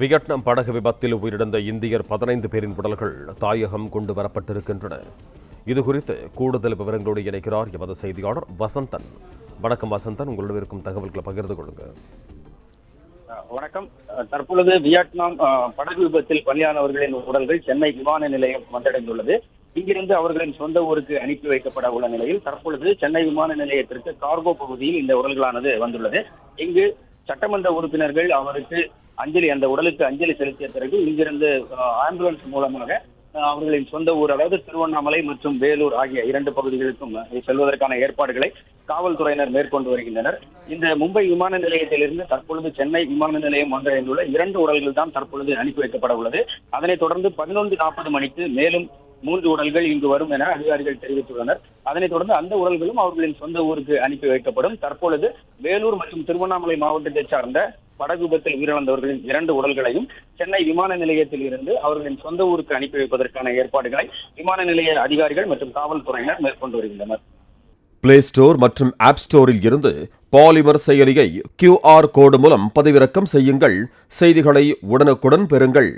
Vietnam படகு விபத்தில் உயிரிழந்த இந்தியர் 15 பேரின் உடல்கள் தாயகம் கொண்டு வரப்பட்டிருக்கின்றன. இதுகுறித்து கூடுதல் விவரங்களோடு இணைக்கிறார் எமது செய்தியாளர் வசந்தன். வணக்கம் வசந்தன், உங்களிடம் இருக்கும் தகவல்களை பகிர்ந்து கொள்ளுங்க. வணக்கம். தற்பொழுது வியட்நாம் படகு விபத்தில் பலியானவர்களின் உடல்கள் சென்னை விமான நிலையம் வந்தடைந்துள்ளது. இங்கிருந்து அவர்களின் சொந்த ஊருக்கு அனுப்பி வைக்கப்பட உள்ள நிலையில் தற்பொழுது சென்னை விமான நிலையத்திற்கு கார்கோ பகுதியில் இந்த உடல்களானது வந்துள்ளது. இங்கு சட்டமன்ற உறுப்பினர்கள் அவருக்கு அந்த உடலுக்கு அஞ்சலி செலுத்திய பிறகு இங்கிருந்து ஆம்புலன்ஸ் மூலமாக அவர்களின் சொந்த ஊர், அதாவது திருவண்ணாமலை மற்றும் வேலூர் ஆகிய 2 பகுதிகளுக்கும் செல்வதற்கான ஏற்பாடுகளை காவல்துறையினர் மேற்கொண்டு வருகின்றனர். இந்த மும்பை விமான நிலையத்திலிருந்து தற்பொழுது சென்னை விமான நிலையம் வந்தடைந்துள்ள 2 உடல்கள் தான் தற்பொழுது அனுப்பி வைக்கப்பட உள்ளது. அதனைத் தொடர்ந்து 11:40 மணிக்கு மேலும் 3 உடல்கள் இங்கு வரும் என அதிகாரிகள் தெரிவித்துள்ளனர். அதனைத் தொடர்ந்து அந்த உடல்களும் அவர்களின் சொந்த ஊருக்கு அனுப்பி வைக்கப்படும். தற்பொழுது வேலூர் மற்றும் திருவண்ணாமலை மாவட்டத்தை சார்ந்த படகு விபத்தில் உயிரிழந்தவர்களின் 2 உடல்களையும் சென்னை விமான நிலையத்தில் இருந்து அவர்களின் சொந்த ஊருக்கு அனுப்பி வைப்பதற்கான ஏற்பாடுகளை விமான நிலைய அதிகாரிகள் மற்றும் காவல்துறையினர் மேற்கொண்டு வருகின்றனர். பிளே ஸ்டோர் மற்றும் ஆப் ஸ்டோரில் இருந்து பாலிமர் செயலியை QR கோடு மூலம் பதிவிறக்கம் செய்யுங்கள். செய்திகளை உடனுக்குடன் பெறுங்கள்.